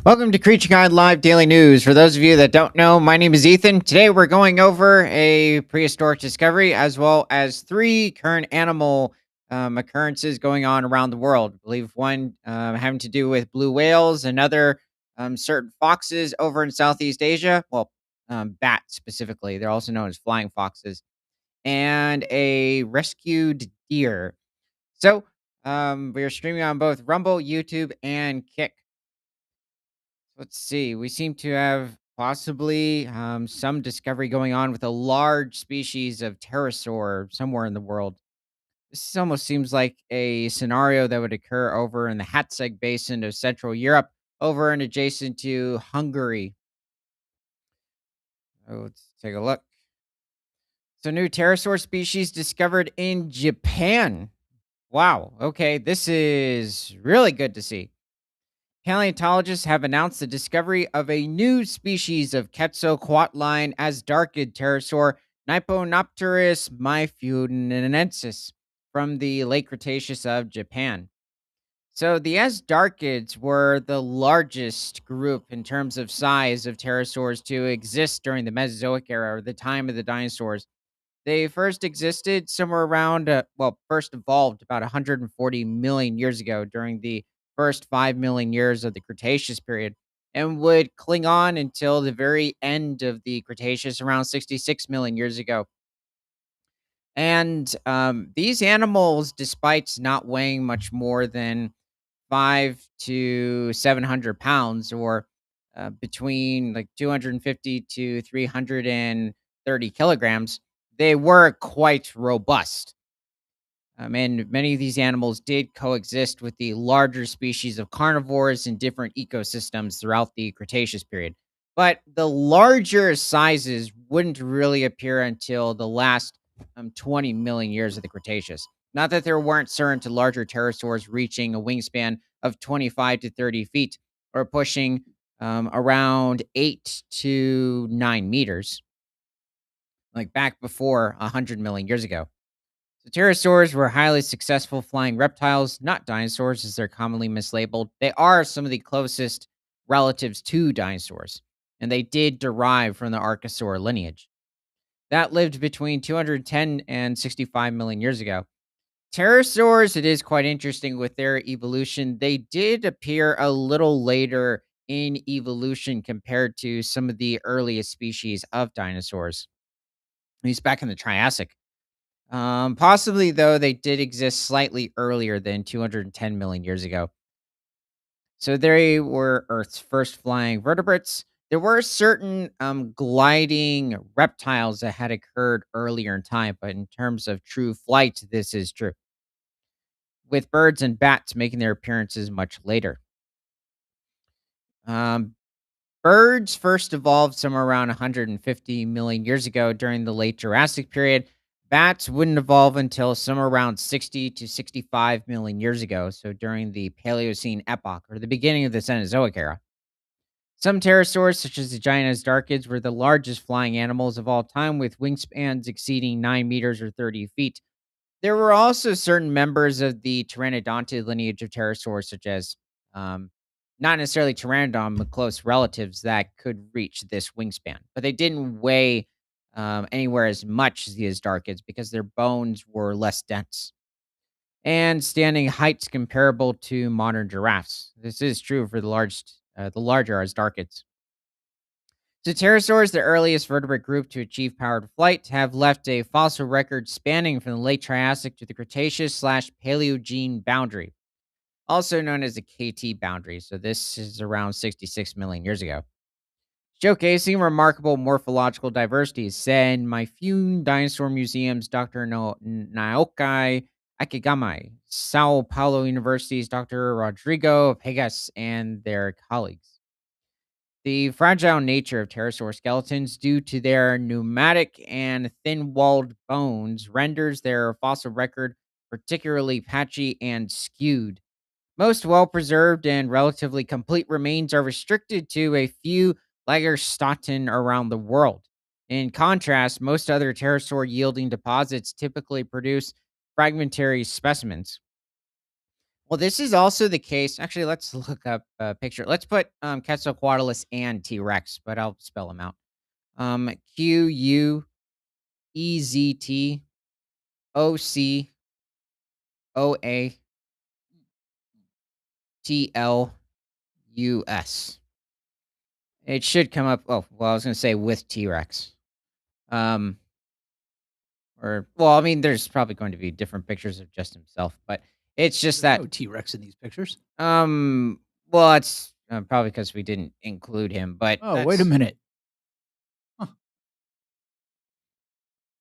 Welcome to Creature Con Live Daily News. For those of you that don't know, my name is Ethan. Today we're going over a prehistoric discovery as well as three current animal occurrences going on around the world. I believe one having to do with blue whales, another certain foxes over in Southeast Asia. Well, bats specifically. They're also known as flying foxes, and a rescued deer. So we are streaming on both Rumble, YouTube, and Kick. Let's see. We seem to have possibly some discovery going on with a large species of pterosaur somewhere in the world. This almost seems like a scenario that would occur over in the Hatzeg Basin of Central Europe, over and adjacent to Hungary. Let's take a look. So, new pterosaur species discovered in Japan. Wow. Okay, this is really good to see. Paleontologists have announced the discovery of a new species of Quetzalcoatline Asdarchid pterosaur, Nipponopterus myfunensis, from the late Cretaceous of Japan. So the Asdarchids were the largest group in terms of size of pterosaurs to exist during the Mesozoic era, or the time of the dinosaurs. They first existed somewhere around, first evolved about 140 million years ago during the first 5 million years of the Cretaceous period, and would cling on until the very end of the Cretaceous around 66 million years ago. And these animals, despite not weighing much more than 5 to 700 pounds, or between like 250 to 330 kilograms, they were quite robust. And many of these animals did coexist with the larger species of carnivores in different ecosystems throughout the Cretaceous period. But the larger sizes wouldn't really appear until the last 20 million years of the Cretaceous. Not that there weren't certain larger pterosaurs reaching a wingspan of 25 to 30 feet, or pushing around 8 to 9 meters, like back before 100 million years ago. So pterosaurs were highly successful flying reptiles, not dinosaurs as they're commonly mislabeled. They are some of the closest relatives to dinosaurs, and they did derive from the Archosaur lineage. That lived between 210 and 65 million years ago. Pterosaurs, it is quite interesting with their evolution. They did appear a little later in evolution compared to some of the earliest species of dinosaurs, at least back in the Triassic. Possibly, though, they did exist slightly earlier than 210 million years ago. So they were Earth's first flying vertebrates. There were certain gliding reptiles that had occurred earlier in time, but in terms of true flight, this is true, with birds and bats making their appearances much later. Um, Birds first evolved somewhere around 150 million years ago during the late Jurassic period. Bats wouldn't evolve until somewhere around 60 to 65 million years ago, so during the Paleocene epoch, or the beginning of the Cenozoic era. Some pterosaurs, such as the giant Asdarchids, were the largest flying animals of all time, with wingspans exceeding 9 meters or 30 feet. There were also certain members of the Pteranodonted lineage of pterosaurs, such as not necessarily Pteranodon, but close relatives that could reach this wingspan, but they didn't weigh anywhere as much as the Asdarchids because their bones were less dense and standing heights comparable to modern giraffes. This is true for the larger Asdarchids. So pterosaurs, the earliest vertebrate group to achieve powered flight, have left a fossil record spanning from the late Triassic to the Cretaceous/Paleogene boundary, also known as the KT boundary. So this is around 66 million years ago, showcasing remarkable morphological diversity, said Myfune Dinosaur Museum's Dr. Naoki Akigami, Sao Paulo University's Dr. Rodrigo Pegas, and their colleagues. The fragile nature of pterosaur skeletons, due to their pneumatic and thin walled bones, renders their fossil record particularly patchy and skewed. Most well preserved and relatively complete remains are restricted to a few Lagerstätten around the world. In contrast, most other pterosaur yielding deposits typically produce fragmentary specimens. Well, this is also the case. Actually, let's look up a picture. Let's put Quetzalcoatlus and T Rex, but I'll spell them out. Queztocoatlus. It should come up. Oh, well, I was going to say with T Rex. Um, or well, I mean, there's probably going to be different pictures of just himself, but it's just There's that. no T Rex in these pictures. Well, it's probably because we didn't include him, but Oh, wait a that's minute. Huh.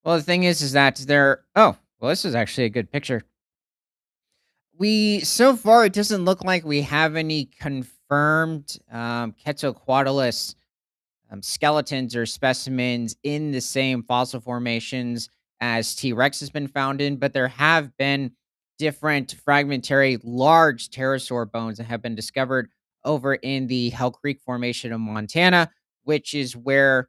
well. The thing is that there. Oh, well, this is actually a good picture. We so far it doesn't look like we have any confirmed Quetzalcoatlus skeletons or specimens in the same fossil formations as T Rex has been found in, but there have been different fragmentary large pterosaur bones that have been discovered over in the Hell Creek Formation of Montana, which is where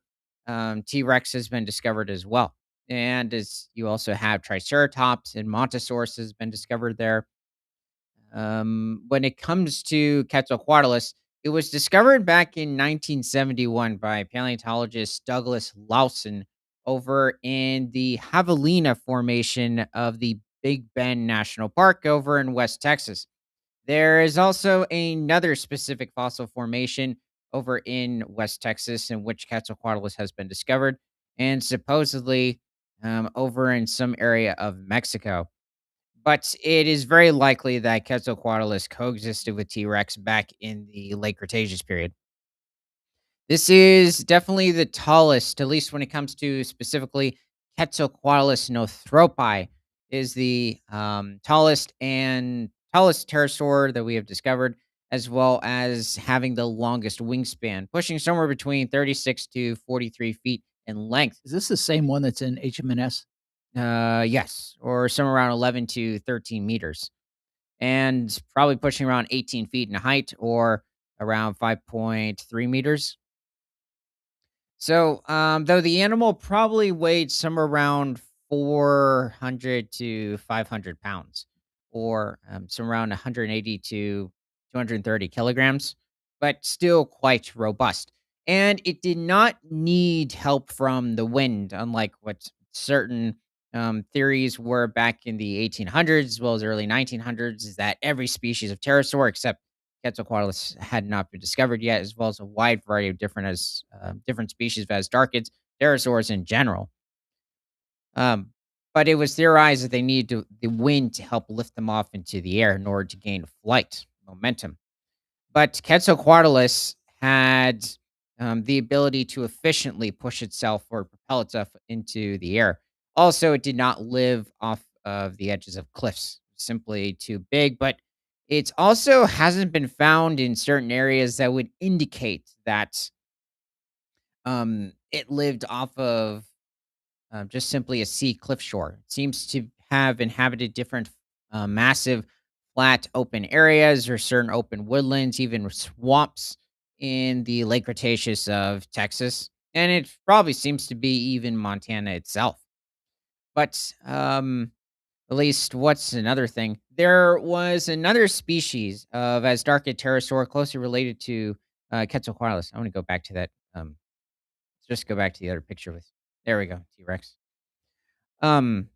T Rex has been discovered as well. And as you also have Triceratops and Montosaurus has been discovered there. When it comes to Quetzalcoatlus, it was discovered back in 1971 by paleontologist Douglas Lawson over in the Javelina Formation of the Big Bend National Park over in West Texas. There is also another specific fossil formation over in West Texas in which Quetzalcoatlus has been discovered, and supposedly over in some area of Mexico. But it is very likely that Quetzalcoatlus coexisted with T Rex back in the late Cretaceous period. This is definitely the tallest, at least when it comes to specifically Quetzalcoatlus nothropi, is the tallest pterosaur that we have discovered, as well as having the longest wingspan, pushing somewhere between 36 to 43 feet in length. Is this the same one that's in HMNS? Yes, or somewhere around 11 to 13 meters. And probably pushing around 18 feet in height or around 5.3 meters. So, though the animal probably weighed somewhere around 400 to 500 pounds, or some around 180 to 230 kilograms, but still quite robust. And it did not need help from the wind, unlike what certain theories were back in the 1800s as well as early 1900s, is that every species of pterosaur except Quetzalcoatlus had not been discovered yet, as well as a wide variety of different species of Asdarchids, pterosaurs in general. Um, but it was theorized that they needed the wind to help lift them off into the air in order to gain flight momentum. But Quetzalcoatlus had the ability to efficiently push itself or propel itself into the air. Also, it did not live off of the edges of cliffs, simply too big. But it also hasn't been found in certain areas that would indicate that it lived off of just simply a sea cliff shore. It seems to have inhabited different massive flat open areas or certain open woodlands, even swamps in the late Cretaceous of Texas. And it probably seems to be even Montana itself. But at least what's another thing? There was another species of Asdarchid pterosaur closely related to Quetzalcoatlus. I want to go back to that. Let's just go back to the other picture with. There we go, T Rex. Um,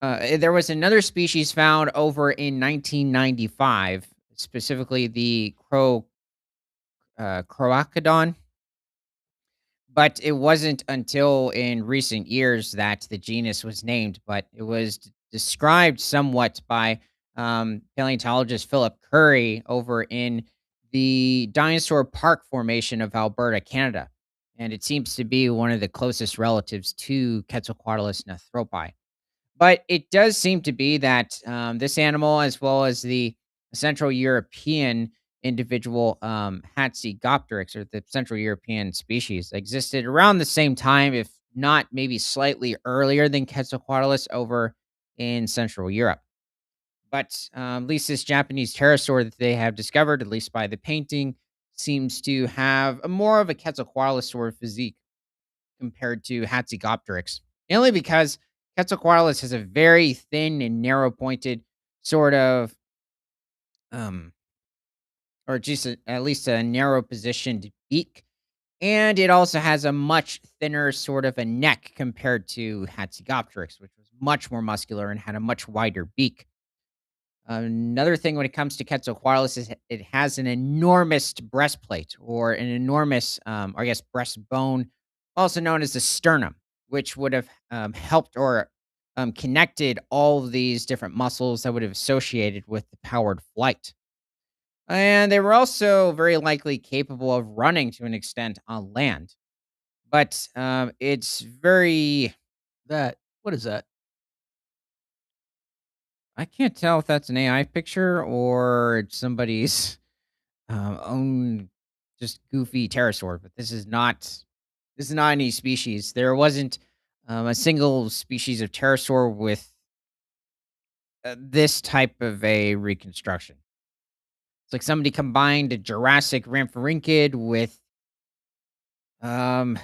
there was another species found over in 1995, specifically the Croacodon, but it wasn't until in recent years that the genus was named, but it was described somewhat by paleontologist Philip Curry over in the Dinosaur Park Formation of Alberta, Canada. And it seems to be one of the closest relatives to Quetzalcoatlus nathropi. But it does seem to be that, this animal, as well as the Central European individual, Hatzegopteryx, or the Central European species, existed around the same time, if not maybe slightly earlier than Quetzalcoatlus over in Central Europe. But, at least this Japanese pterosaur that they have discovered, at least by the painting, seems to have a more of a Quetzalcoatlus sort of physique compared to Hatzegopteryx, mainly because Quetzalcoatlus has a very thin and narrow pointed sort of. um, or just at least a narrow positioned beak. And it also has a much thinner sort of a neck compared to Hatzegopteryx, which was much more muscular and had a much wider beak. Another thing when it comes to Quetzalcoatlus is it has an enormous breastplate or an enormous, or I guess, breastbone, also known as the sternum, which would have helped or connected all of these different muscles that would have associated with the powered flight. And they were also very likely capable of running to an extent on land. But it's very, That what is that? I can't tell if that's an AI picture or it's somebody's own just goofy pterosaur, but this is not any species. There wasn't a single species of pterosaur with this type of a reconstruction. It's like somebody combined a Jurassic Ramphorhynchid with um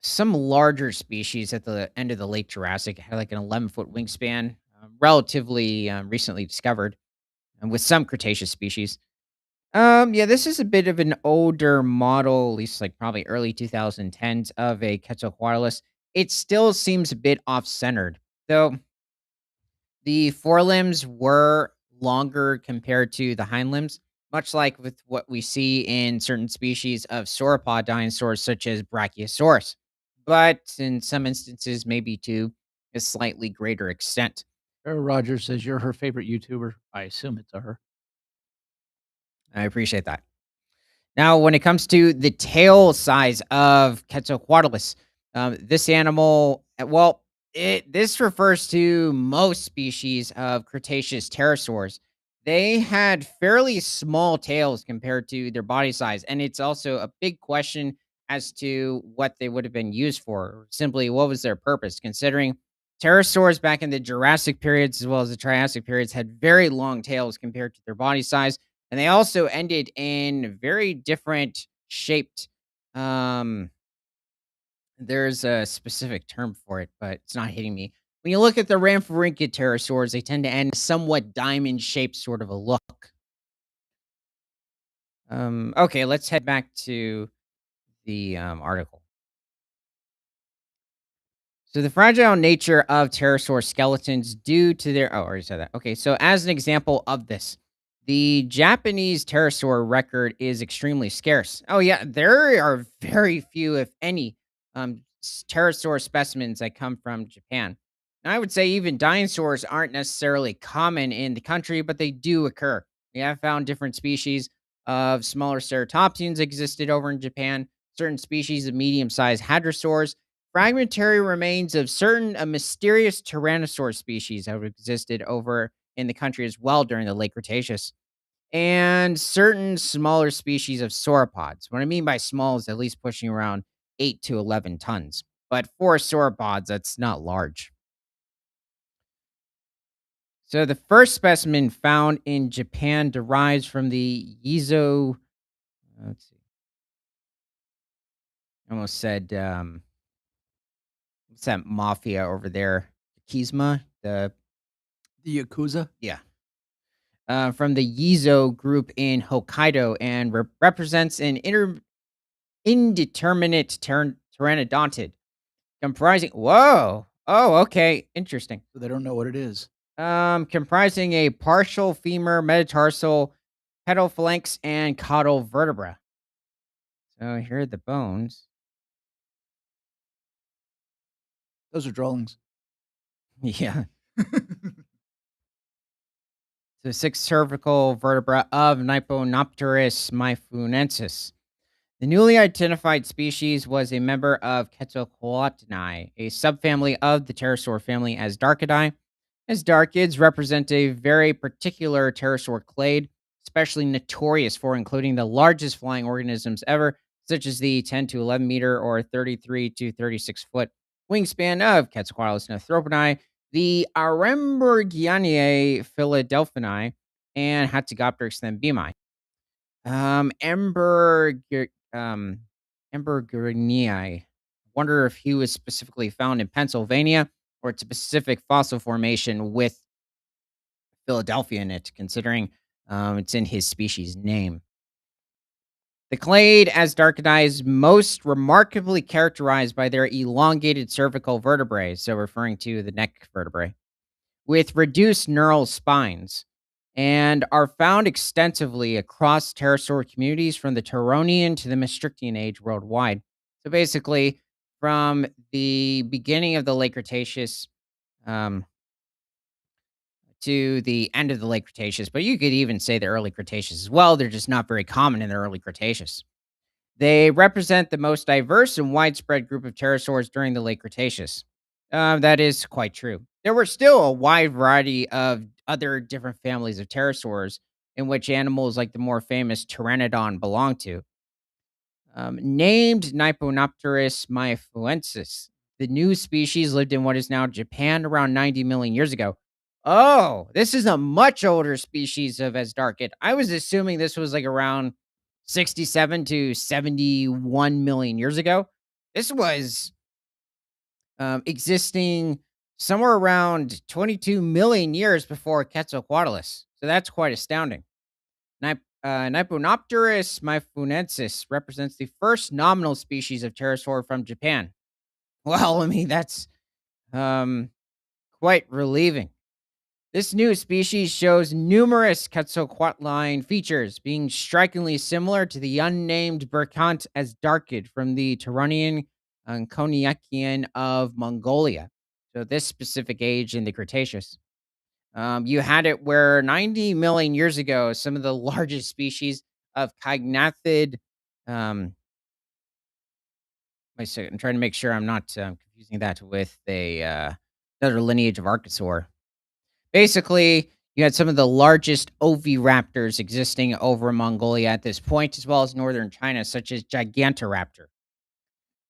some larger species at the end of the late Jurassic. It had like an 11-foot wingspan, relatively recently discovered, and with some Cretaceous species. Yeah, this is a bit of an older model, at least like probably early 2010s of a Quetzalcoatlus. It still seems a bit off-centered, though the forelimbs were longer compared to the hind limbs, much like with what we see in certain species of sauropod dinosaurs such as Brachiosaurus, but in some instances maybe to a slightly greater extent. Sarah Rogers says you're her favorite YouTuber. I assume it's a her. I appreciate that. Now, when it comes to the tail size of Quetzalcoatlus, this animal, this refers to most species of Cretaceous pterosaurs. They had fairly small tails compared to their body size, and it's also a big question as to what they would have been used for. Or simply, what was their purpose? Considering pterosaurs back in the Jurassic periods as well as the Triassic periods had very long tails compared to their body size, and they also ended in very different shaped, um, there's a specific term for it, but it's not hitting me. When you look at the Ramphorhynchid pterosaurs, they tend to end somewhat diamond-shaped sort of a look. Okay, let's head back to the, article. So the fragile nature of pterosaur skeletons due to their I already said that. Okay, so as an example of this, the Japanese pterosaur record is extremely scarce. Oh yeah, there are very few, if any, pterosaur specimens that come from Japan. And I would say even dinosaurs aren't necessarily common in the country, but they do occur. We have found different species of smaller ceratopsians existed over in Japan, certain species of medium-sized hadrosaurs, fragmentary remains of certain a mysterious tyrannosaur species that have existed over in the country as well during the late Cretaceous, and certain smaller species of sauropods. What I mean by small is at least pushing around 8 to 11 tons. But for sauropods, that's not large. So the first specimen found in Japan derives from the Yizo. Let's see. I almost said what's that mafia over there? Kisma. The Yakuza? Yeah, from the Yizo group in Hokkaido and represents an indeterminate pteranodonted comprising. Whoa! Oh, okay, interesting. So they don't know what it is. Comprising a partial femur, metatarsal, pedal phalanx, and caudal vertebra. So here are the bones. Those are drawings. Yeah. The sixth cervical vertebra of Nyponopterus myfunensis. The newly identified species was a member of Quetzalcoatlinae, a subfamily of the pterosaur family as Darkidae. As Darkids represent a very particular pterosaur clade, especially notorious for including the largest flying organisms ever, such as the 10 to 11 meter or 33 to 36 foot wingspan of Quetzalcoatlus northropinae, the Arembergianae philadelphinae, and Hatzegopteryx thembemi. Ember Embergernii. Wonder if he was specifically found in Pennsylvania or it's a specific fossil formation with Philadelphia in it, considering It's in his species name. The clade, as Darkadai, is most remarkably characterized by their elongated cervical vertebrae, so referring to the neck vertebrae, with reduced neural spines, and are found extensively across pterosaur communities from the Turonian to the Maastrichtian age worldwide. So basically, from the beginning of the late Cretaceous um, to the end of the late Cretaceous, but you could even say the early Cretaceous as well. They're just not very common in the early Cretaceous. They represent the most diverse and widespread group of pterosaurs during the late Cretaceous. That is quite true. There were still a wide variety of other different families of pterosaurs in which animals like the more famous Pteranodon belong to. Named Nipponopterus maifuensis, the new species lived in what is now Japan around 90 million years ago. Oh, this is a much older species of Asdarkid. I was assuming this was like around 67 to 71 million years ago. This was existing somewhere around 22 million years before Quetzalcoatlus. So that's quite astounding. Nipponopterus maifunensis represents the first nominal species of pterosaur from Japan. Well, I mean, that's um, quite relieving. This new species shows numerous Quetzalcoatline features, being strikingly similar to the unnamed Berkant as Darkid from the Turonian and Konyakian of Mongolia. So, this specific age in the Cretaceous. You had it where 90 million years ago, some of the largest species of Kygnathed. Wait a second, I'm trying to make sure I'm not confusing that with another lineage of Archosaur. Basically, you had some of the largest oviraptors existing over in Mongolia at this point, as well as northern China, such as Gigantoraptor.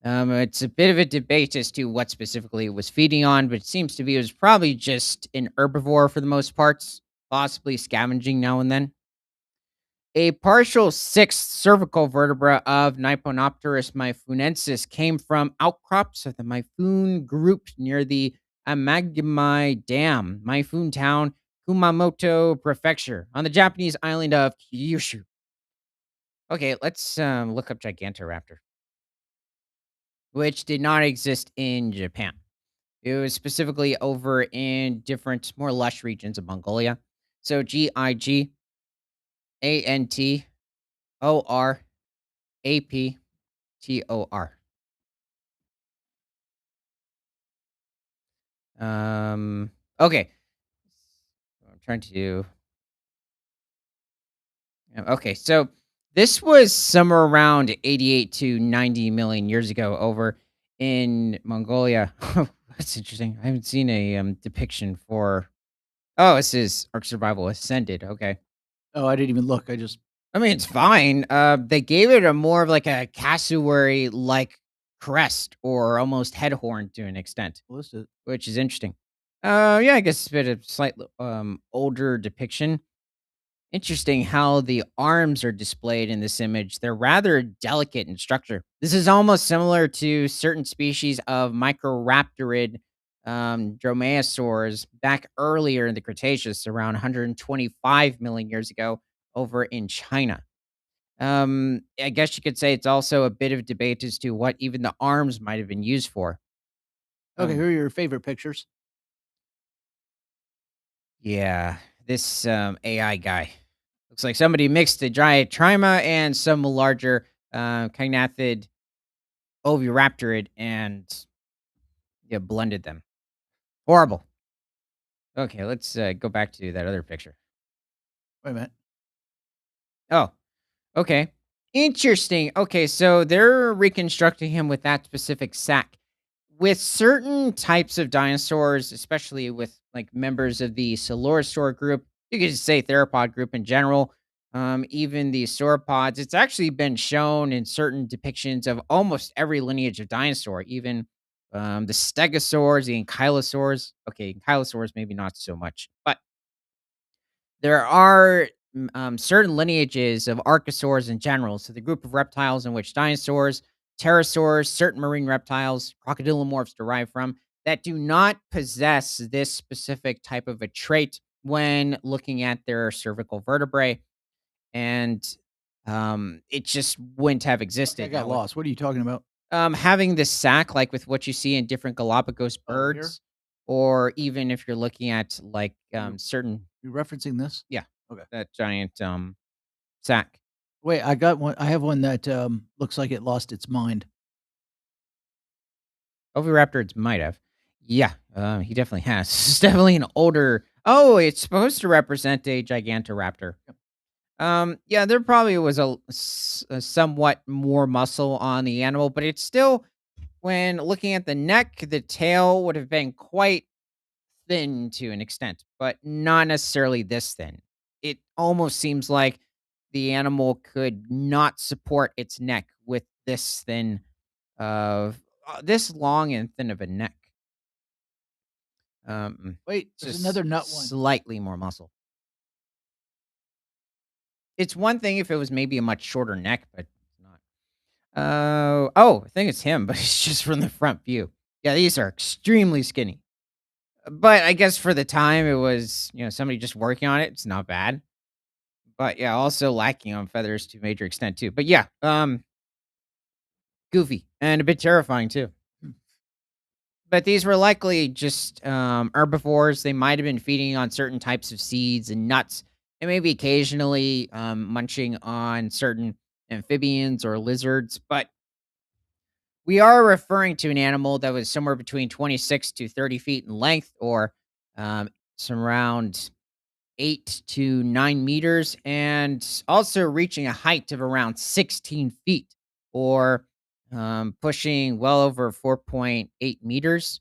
It's a bit of a debate as to what specifically it was feeding on, but it seems to be it was probably just an herbivore for the most parts, possibly scavenging now and then. A partial sixth cervical vertebra of Nipponopterus maifunensis came from outcrops of the Maifun group near the Amagami Dam, Maifun Town, Kumamoto Prefecture, on the Japanese island of Kyushu. Okay, let's look up Gigantoraptor, which did not exist in Japan. It was specifically over in different, more lush regions of Mongolia. So Gigantoraptor. Okay. I'm trying to. Okay, so this was somewhere around 88 to 90 million years ago over in Mongolia. That's interesting. I haven't seen a depiction for. Oh, this is Ark Survival Ascended. Okay. Oh, I didn't even look. I just I mean, it's fine. They gave it a more of like a cassowary like crest or almost head horn to an extent, listed. which is interesting. Yeah, I guess it's a bit of slightly older depiction. Interesting how the arms are displayed in this image. They're rather delicate in structure. This is almost similar to certain species of Microraptorid dromaeosaurs back earlier in the Cretaceous, around 125 million years ago, over in China. I guess you could say it's also a bit of debate as to what even the arms might have been used for. Okay, Um, here are your favorite pictures. yeah, this AI guy looks like somebody mixed a giant trima and some larger kynathid oviraptorid and yeah, blended them. Horrible. Okay, let's go back to that other picture. Wait a minute. Oh, okay. Interesting. Okay, so they're reconstructing him with that specific sac. With certain types of dinosaurs, especially with like members of the Coelurosaur group, you could just say theropod group in general, even the sauropods, it's actually been shown in certain depictions of almost every lineage of dinosaur, even the stegosaurs, the ankylosaurs. Okay, ankylosaurs maybe not so much, but there are certain lineages of archosaurs in general. So the group of reptiles in which dinosaurs, pterosaurs, certain marine reptiles, crocodilomorphs derive from that do not possess this specific type of a trait. when looking at their cervical vertebrae, and it just wouldn't have Okay, I existed. got Now, with lost. What are you talking about? having this sac, like with what you see in different Galapagos Oh, here? birds, or even if you're looking at like You certain, you referencing this? yeah, Okay. that giant sac. Wait, I got one. I have one that looks like it lost its mind. Oviraptors might have. Yeah, he definitely has. It's definitely an older. Oh, it's supposed to represent a Gigantoraptor. Yep. Yeah, there probably was a somewhat more muscle on the animal, but it's still, when looking at the neck, the tail would have been quite thin to an extent, but not necessarily this thin. It almost seems like the animal could not support its neck with this thin of this long and thin of a neck. Wait, there's Just another nut one. slightly more muscle. It's one thing if it was maybe a much shorter neck, but it's not. Oh, I think it's him, but it's just from the front view. Yeah, these are extremely skinny. But I guess for the time it was, somebody just working on it, it's not bad. But yeah, also lacking on feathers to a major extent too. But yeah, goofy and a bit terrifying too. Hmm. But these were likely just herbivores. They might have been feeding on certain types of seeds and nuts, and maybe occasionally munching on certain amphibians or lizards. But we are referring to an animal that was somewhere between 26 to 30 feet in length, or some around 8 to 9 meters, and also reaching a height of around 16 feet, or pushing well over 4.8 meters,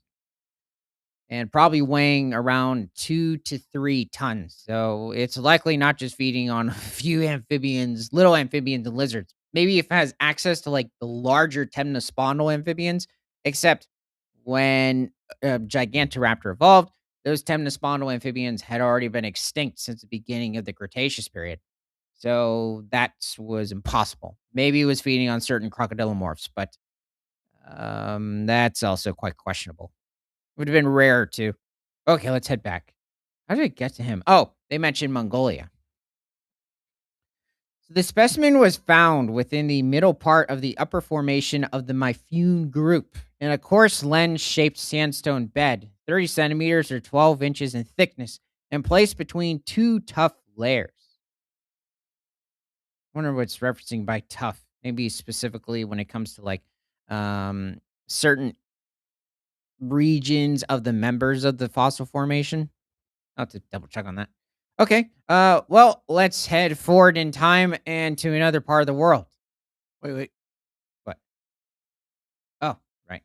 and probably weighing around 2 to 3 tons. So it's likely not just feeding on a few amphibians, little amphibians and lizards. Maybe if it has access to like the larger temnospondyl amphibians, except when Gigantoraptor evolved, those temnospondyl amphibians had already been extinct since the beginning of the Cretaceous period. So that was impossible. Maybe it was feeding on certain crocodilomorphs, but that's also quite questionable. Would have been rare too. Okay, let's head back. How did I get to him? Oh, they mentioned Mongolia. So the specimen was found within the middle part of the upper formation of the Myfune group in a coarse lens-shaped sandstone bed, 30 centimeters or 12 inches in thickness, and placed between two tough layers. Wonder what's referencing by tough. Maybe specifically when it comes to like certain regions of the members of the fossil formation. I'll have to double check on that. Okay. Well, let's head forward in time and to another part of the world. Wait, wait. What? Oh, right.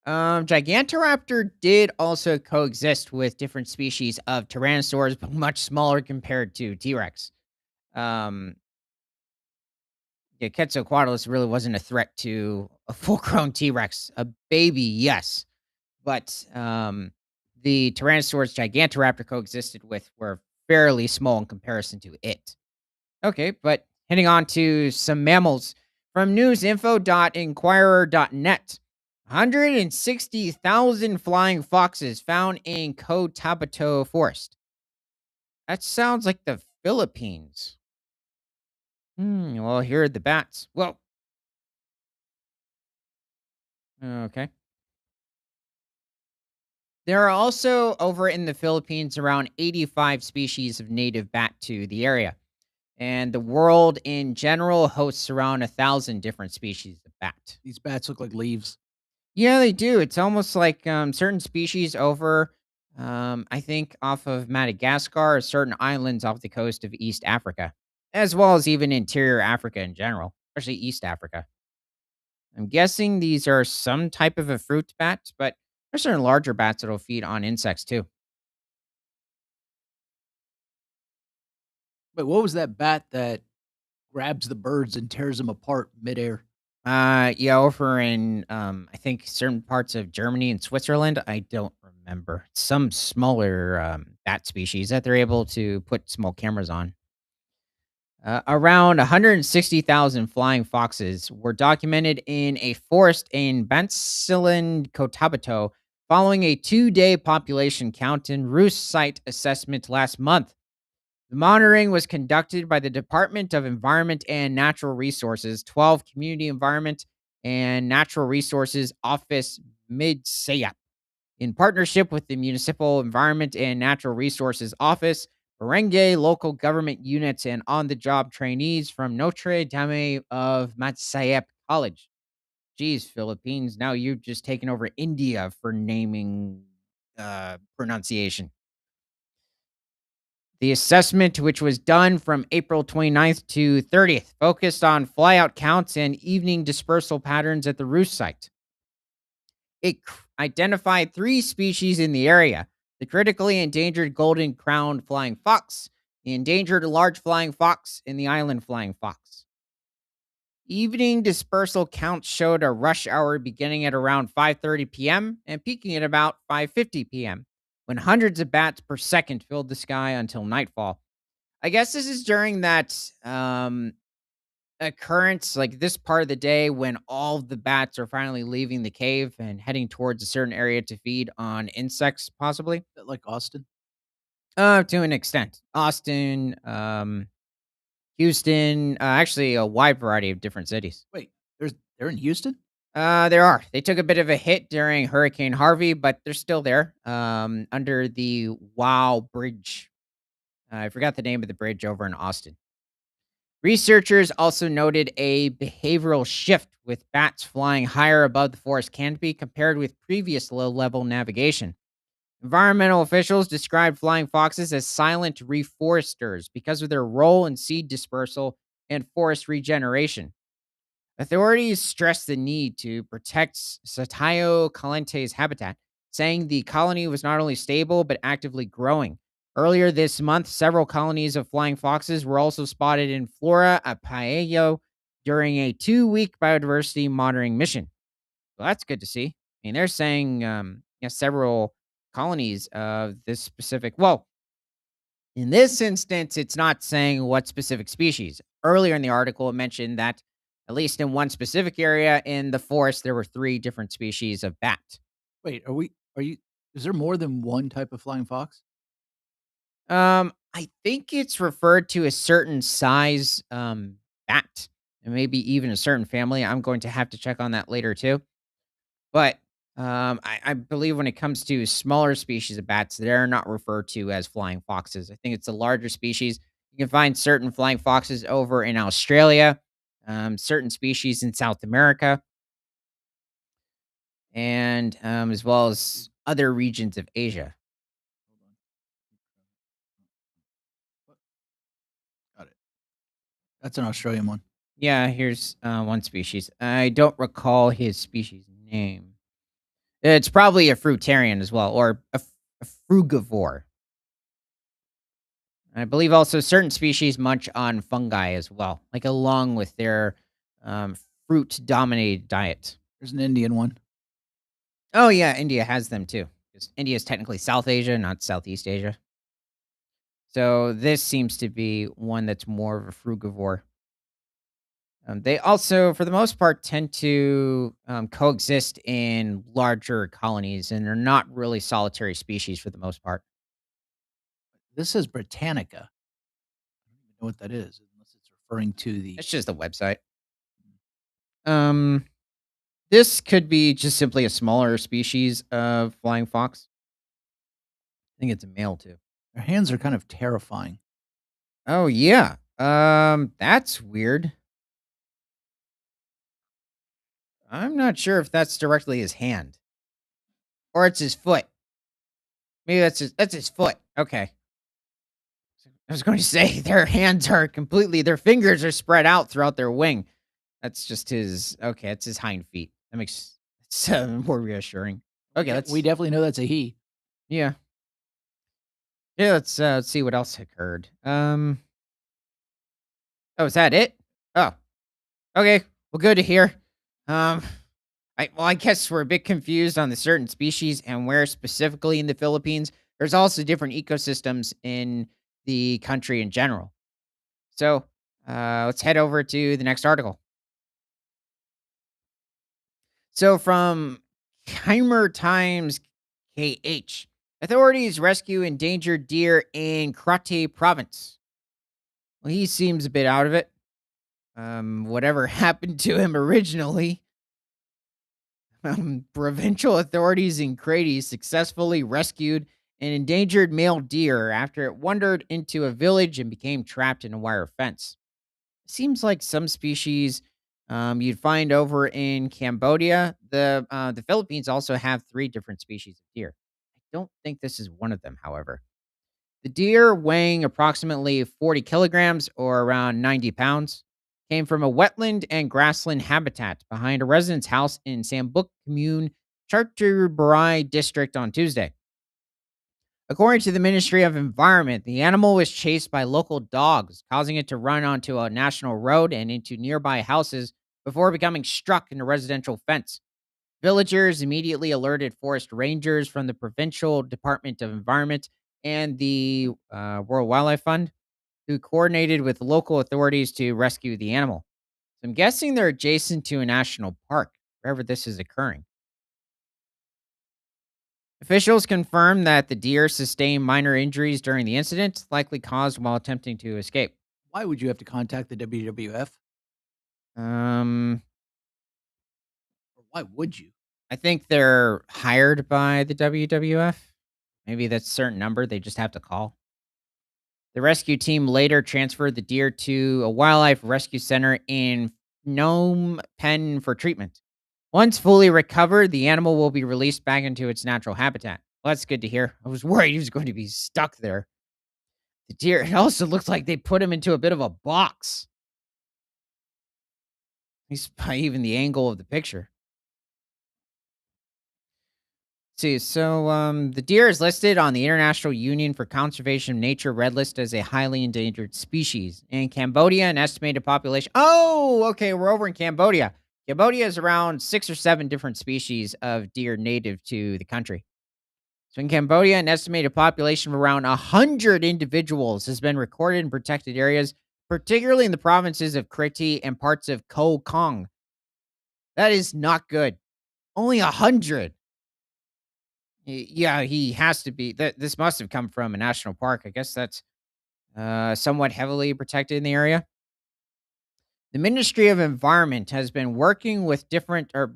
Gigantoraptor did also coexist with different species of tyrannosaurs, but much smaller compared to T Rex. Um, yeah, Quetzalcoatlus really wasn't a threat to a full-grown T Rex. A baby, yes, but the Tyrannosaurus Gigantoraptor coexisted with were fairly small in comparison to it. Okay, but heading on to some mammals from newsinfo.inquirer.net. 160,000 flying foxes found in Cotabato Forest. That sounds like the Philippines. Well, here are the bats. Well, okay. There are also over in the Philippines around 85 species of native bat to the area. And the world in general hosts around 1,000 different species of bat. These bats look like leaves. Yeah, they do. It's almost like certain species over, I think, off of Madagascar or certain islands off the coast of East Africa, as well as even interior Africa in general, especially East Africa. I'm guessing these are some type of a fruit bat, but there's certain larger bats that'll feed on insects too. But what was that bat that grabs the birds and tears them apart midair? Yeah, over in I think certain parts of Germany and Switzerland. I don't remember. Some smaller bat species that they're able to put small cameras on. Around 160,000 flying foxes were documented in a forest in Bansilan, Cotabato, following a 2-day population count and roost site assessment last month. The monitoring was conducted by the Department of Environment and Natural Resources, 12 Community Environment and Natural Resources Office Mid-Sayap, in partnership with the Municipal Environment and Natural Resources Office, Barangay local government units, and on the job trainees from Notre Dame of Matsayap College. Geez, Philippines, now you've just taken over India for naming pronunciation. The assessment, which was done from April 29th to 30th, focused on flyout counts and evening dispersal patterns at the roost site. It identified 3 species in the area: the critically endangered golden crowned flying fox, the endangered large flying fox, and the island flying fox. Evening dispersal counts showed a rush hour beginning at around 5:30 p.m. and peaking at about 5:50 p.m., when hundreds of bats per second filled the sky until nightfall. I guess this is during that occurrence, like this part of the day when all of the bats are finally leaving the cave and heading towards a certain area to feed on insects, possibly. That like Austin? To an extent, Austin, Houston, actually a wide variety of different cities. Wait, they're in Houston? There are. They took a bit of a hit during Hurricane Harvey, but they're still there. Under the Wow Bridge. I forgot the name of the bridge over in Austin. Researchers also noted a behavioral shift, with bats flying higher above the forest canopy compared with previous low level navigation. Environmental officials described flying foxes as silent reforesters because of their role in seed dispersal and forest regeneration. Authorities stressed the need to protect Satayo calente's habitat, saying the colony was not only stable but actively growing. Earlier this month, several colonies of flying foxes were also spotted in Flora at Paello during a 2-week biodiversity monitoring mission. Well, that's good to see. I mean, they're saying several colonies of this specific. Well, in this instance, it's not saying what specific species. Earlier in the article, it mentioned that at least in one specific area in the forest, there were 3 different species of bat. Wait, are you is there more than one type of flying fox? I think it's referred to a certain size bat, and maybe even a certain family. I'm going to have to check on that later too. But I believe when it comes to smaller species of bats, they're not referred to as flying foxes. I think it's a larger species. You can find certain flying foxes over in Australia, certain species in South America, and as well as other regions of Asia. Hold on. What? Got it. That's an Australian one. Yeah, here's one species. I don't recall his species name. It's probably a fruitarian as well, or a frugivore. I believe also certain species munch on fungi as well, like along with their um, fruit-dominated diet. There's an Indian one. Oh yeah, India has them too. 'Cause India is technically South Asia, not Southeast Asia. So this seems to be one that's more of a frugivore. They also, for the most part, tend to coexist in larger colonies, and they're not really solitary species for the most part. This is Britannica. I don't even know what that is, unless it's referring to the It's just a website. Um, this could be just simply a smaller species of flying fox. I think it's a male too. their hands are kind of terrifying. Oh yeah. That's weird. I'm not sure if that's directly his hand or it's his foot. Maybe that's his foot. Okay. I was going to say their hands are completely their fingers are spread out throughout their wing. That's just his okay, it's his hind feet. That makes it's more reassuring. Okay, We definitely know that's a he. yeah. Yeah, let's see what else occurred. Oh, is that it? Oh, okay. Well, good to hear. Um, I guess we're a bit confused on the certain species and where specifically in the Philippines. There's also different ecosystems in the country in general. So, let's head over to the next article. So, from Chimer Times Authorities rescue endangered deer in Crate province. Well, he seems a bit out of it. Whatever happened to him originally. Provincial authorities in Crate successfully rescued an endangered male deer after it wandered into a village and became trapped in a wire fence. Seems like some species you'd find over in Cambodia. The Philippines also have three different species of deer. I don't think this is one of them, however. The deer, weighing approximately 40 kilograms or around 90 pounds, came from a wetland and grassland habitat behind a resident's house in Sambuk Commune, Charturbari district on Tuesday. According to the Ministry of Environment, the animal was chased by local dogs, causing it to run onto a national road and into nearby houses before becoming struck in a residential fence. Villagers immediately alerted forest rangers from the Provincial Department of Environment and the World Wildlife Fund, who coordinated with local authorities to rescue the animal. So I'm guessing they're adjacent to a national park, wherever this is occurring. Officials confirmed that the deer sustained minor injuries during the incident, likely caused while attempting to escape. Why would you have to contact the WWF? Um, Or why would you? I think they're hired by the WWF. Maybe that's a certain number they just have to call. The rescue team later transferred the deer to a wildlife rescue center in Phnom Penh for treatment. Once fully recovered, the animal will be released back into its natural habitat. Well, that's good to hear. I was worried he was going to be stuck there. The deer, it also looks like they put him into a bit of a box. At least by even the angle of the picture. See, so the deer is listed on the International Union for Conservation of Nature Red List as a highly endangered species. In Cambodia, an estimated population. Oh, okay, we're over in Cambodia. Cambodia is around 6 or 7 different species of deer native to the country. So in Cambodia, an estimated population of around 100 individuals has been recorded in protected areas, particularly in the provinces of Kriti and parts of Koh Kong. That is not good. Only 100. Yeah, he has to be. This must have come from a national park. I guess that's somewhat heavily protected in the area. The Ministry of Environment has been working with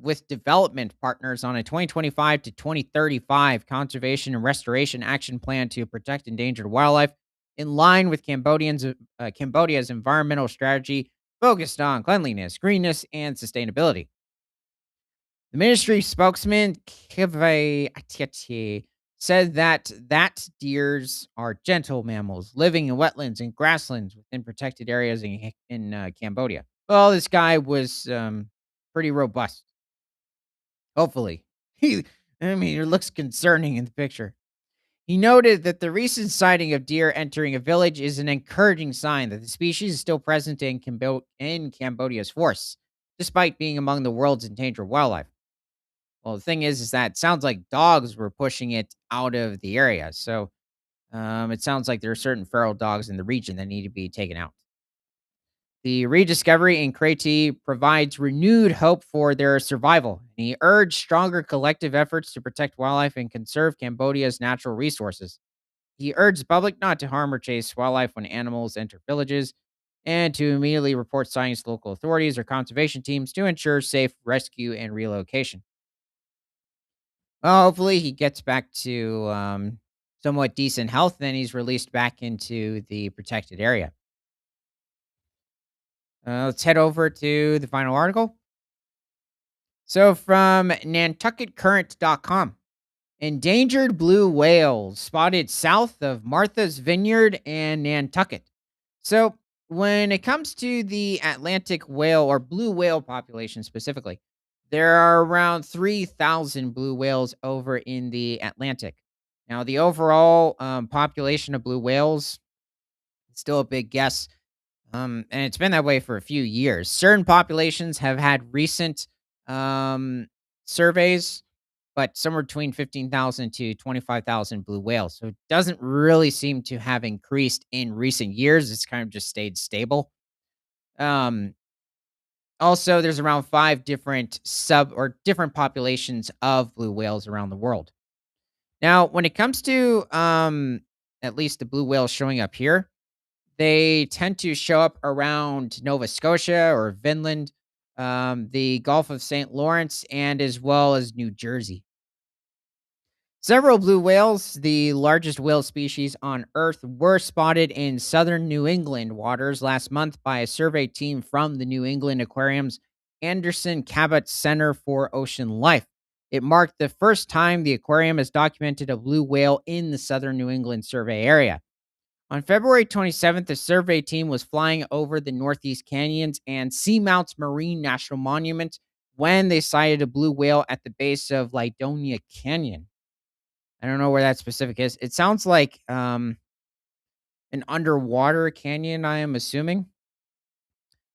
with development partners on a 2025 to 2035 conservation and restoration action plan to protect endangered wildlife, in line with Cambodia's environmental strategy focused on cleanliness, greenness, and sustainability. The ministry spokesman Kive Atieti said that deers are gentle mammals living in wetlands and grasslands within protected areas in Cambodia. Well, this guy was pretty robust. Hopefully, he. I mean, it looks concerning in the picture. He noted that the recent sighting of deer entering a village is an encouraging sign that the species is still present in Cambodia's forests, despite being among the world's endangered wildlife. Well, the thing is that it sounds like dogs were pushing it out of the area. So it sounds like there are certain feral dogs in the region that need to be taken out. The rediscovery in Kreti provides renewed hope for their survival. And he urged stronger collective efforts to protect wildlife and conserve Cambodia's natural resources. He urged the public not to harm or chase wildlife when animals enter villages, and to immediately report sightings to local authorities or conservation teams to ensure safe rescue and relocation. Well, hopefully he gets back to somewhat decent health, then he's released back into the protected area. Let's head over to the final article. So, from nantucketcurrent.com, endangered blue whales spotted south of Martha's Vineyard and Nantucket. So, when it comes to the Atlantic whale or blue whale population specifically, there are around 3,000 blue whales over in the Atlantic. Now, the overall population of blue whales is still a big guess, and it's been that way for a few years. Certain populations have had recent um, surveys, but somewhere between 15,000 to 25,000 blue whales. So it doesn't really seem to have increased in recent years. It's kind of just stayed stable. Um, Also, there's around 5 different sub or different populations of blue whales around the world. Now, when it comes to at least the blue whales showing up here, they tend to show up around Nova Scotia or Vinland, the Gulf of St. Lawrence, and as well as New Jersey. Several blue whales, the largest whale species on Earth, were spotted in southern New England waters last month by a survey team from the New England Aquarium's Anderson Cabot Center for Ocean Life. It marked the first time the aquarium has documented a blue whale in the southern New England survey area. On February 27th, the survey team was flying over the Northeast Canyons and Seamounts Marine National Monument when they sighted a blue whale at the base of Lydonia Canyon. I don't know where that specific is. It sounds like an underwater canyon, I am assuming.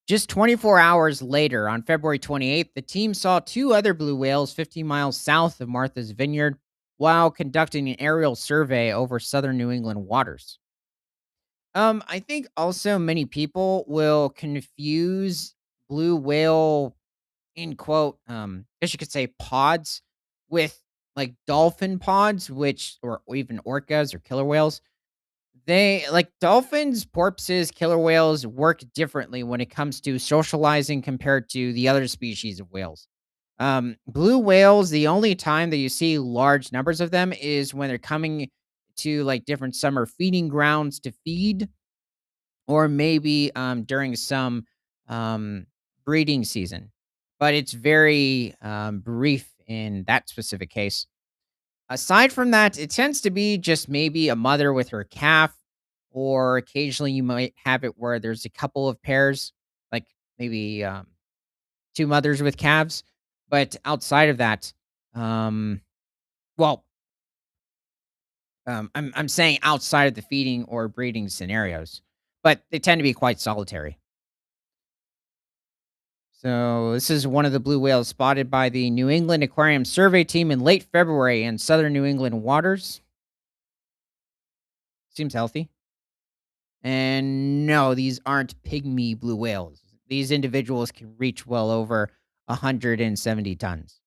Just 24 hours later, on February 28th, the team saw two other blue whales 15 miles south of Martha's Vineyard while conducting an aerial survey over southern New England waters. I think also many people will confuse blue whale in quote, I guess you could say pods with like dolphin pods, which or even orcas or killer whales. They like dolphins, porpoises, killer whales work differently when it comes to socializing compared to the other species of whales. Blue whales, the only time that you see large numbers of them is when they're coming to like different summer feeding grounds to feed, or maybe during some um, breeding season. But it's very brief in that specific case. Aside from that, it tends to be just maybe a mother with her calf, or occasionally you might have it where there's a couple of pairs, like maybe two mothers with calves. But outside of that, um, well, I'm saying outside of the feeding or breeding scenarios, but they tend to be quite solitary. So this is one of the blue whales spotted by the New England Aquarium Survey Team in late February in southern New England waters. Seems healthy. And no, these aren't pygmy blue whales. These individuals can reach well over 170 tons.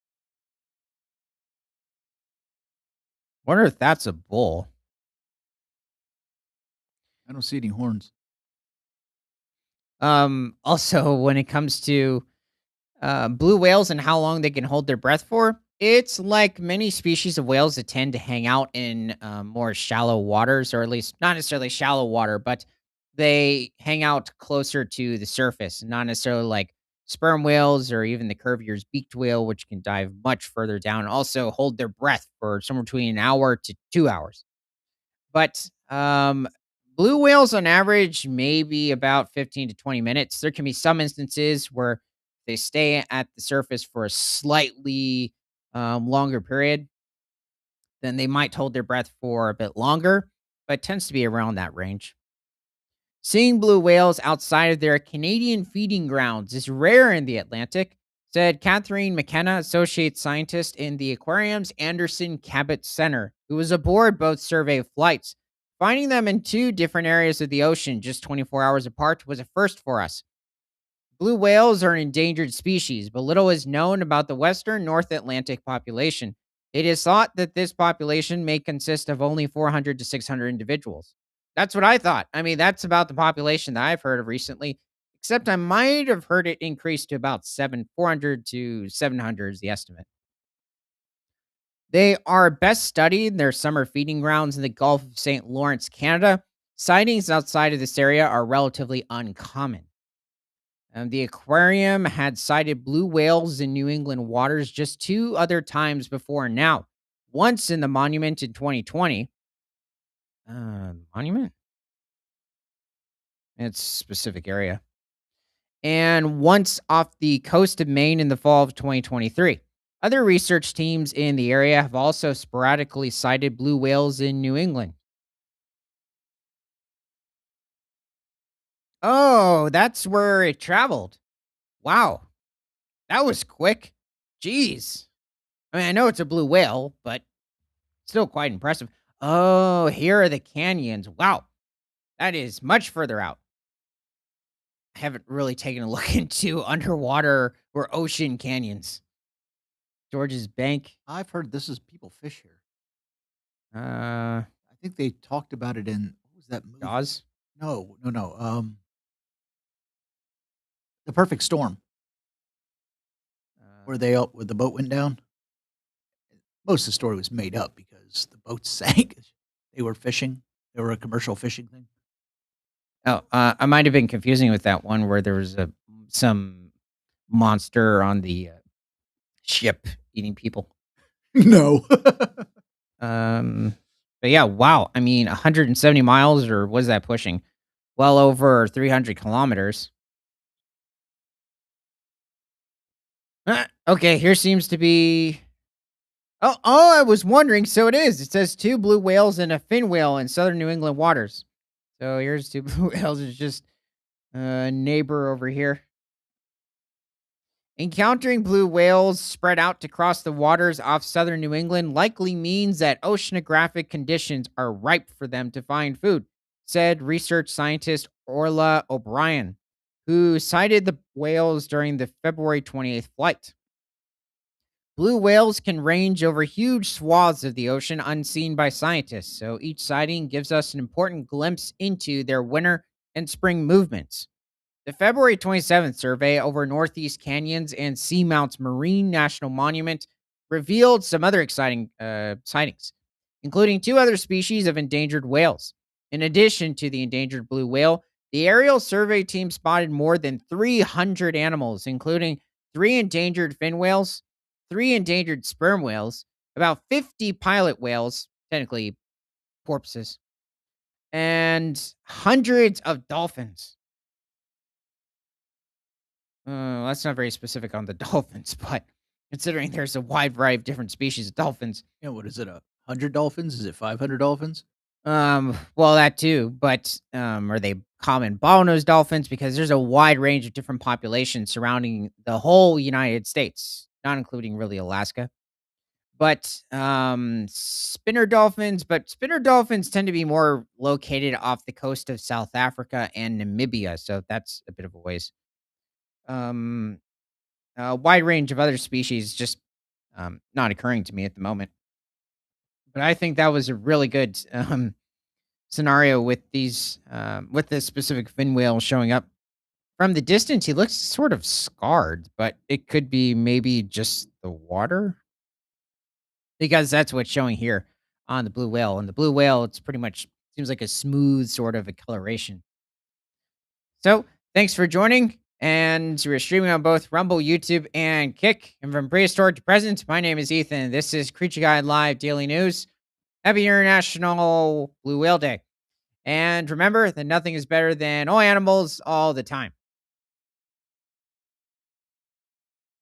Wonder if that's a bull. I don't see any horns. Also, when it comes to blue whales and how long they can hold their breath for, it's like many species of whales that tend to hang out in more shallow waters, or at least not necessarily shallow water, but they hang out closer to the surface, not necessarily like sperm whales or even the curvier's beaked whale, which can dive much further down and also hold their breath for somewhere between an hour to 2 hours. But blue whales on average maybe about 15 to 20 minutes. There can be some instances where they stay at the surface for a slightly longer period. Then they might hold their breath for a bit longer, but it tends to be around that range. Seeing blue whales outside of their Canadian feeding grounds is rare in the Atlantic, said Catherine McKenna, associate scientist in the aquarium's Anderson Cabot Center, who was aboard both survey flights. Finding them in two different areas of the ocean just 24 hours apart was a first for us. Blue whales are an endangered species, but little is known about the western North Atlantic population. It is thought that this population may consist of only 400 to 600 individuals. That's what I thought. I mean, that's about the population that I've heard of recently, except I might have heard it increase to about 400 to 700 is the estimate. They are best studied in their summer feeding grounds in the Gulf of St. Lawrence, Canada. Sightings outside of this area are relatively uncommon. The aquarium had sighted blue whales in New England waters just two other times before now. Once in the monument in 2020. Monument? It's a specific area. And once off the coast of Maine in the fall of 2023. Other research teams in the area have also sporadically sighted blue whales in New England. Oh, that's where it traveled. Wow. That was quick. Jeez. I mean, I know it's a blue whale, but still quite impressive. Oh, here are the canyons. Wow. That is much further out. I haven't really taken a look into underwater or ocean canyons. George's Bank. I've heard this is people fish here. Uh, I think they talked about it in what was that movie? Jaws. No, no, no, The Perfect Storm, where where the boat went down. Most of the story was made up because the boat sank. They were fishing. They were a commercial fishing thing. I might have been confusing with that one where there was some monster on the ship eating people. No. Um, but yeah, wow. I mean, 170 miles, or was that pushing? Well over 300 kilometers. Okay, here seems to be. I was wondering. So it is. It says two blue whales and a fin whale in southern New England waters. So here's two blue whales. It's just a neighbor over here. Encountering blue whales spread out to cross the waters off southern New England likely means that oceanographic conditions are ripe for them to find food, said research scientist Orla O'Brien, who sighted the whales during the February 28th flight. Blue whales can range over huge swaths of the ocean unseen by scientists, so each sighting gives us an important glimpse into their winter and spring movements. The February 27th survey over Northeast Canyons and Seamounts Marine National Monument revealed some other exciting sightings, including two other species of endangered whales. In addition to the endangered blue whale, the aerial survey team spotted more than 300 animals, including three endangered fin whales, three endangered sperm whales, about 50 pilot whales, technically porpoises, and hundreds of dolphins. That's not very specific on the dolphins, but considering there's a wide variety of different species of dolphins. Yeah, what is it, 100 dolphins? Is it 500 dolphins? Well, that too, but are they common bottlenose dolphins? Because there's a wide range of different populations surrounding the whole United States, not including really Alaska. But spinner dolphins tend to be more located off the coast of South Africa and Namibia, so that's a bit of a ways. Um, a wide range of other species just not occurring to me at the moment. But I think that was a really good scenario with with this specific fin whale showing up. From the distance, he looks sort of scarred, but it could be maybe just the water because that's what's showing here on the blue whale. And the blue whale, it's pretty much seems like a smooth sort of a coloration. So thanks for joining. And we're streaming on both Rumble, YouTube, and Kick. And from prehistoric to present, my name is Ethan. This is Creature Guide Live Daily News. Happy International Blue Whale Day. And remember that nothing is better than all animals all the time.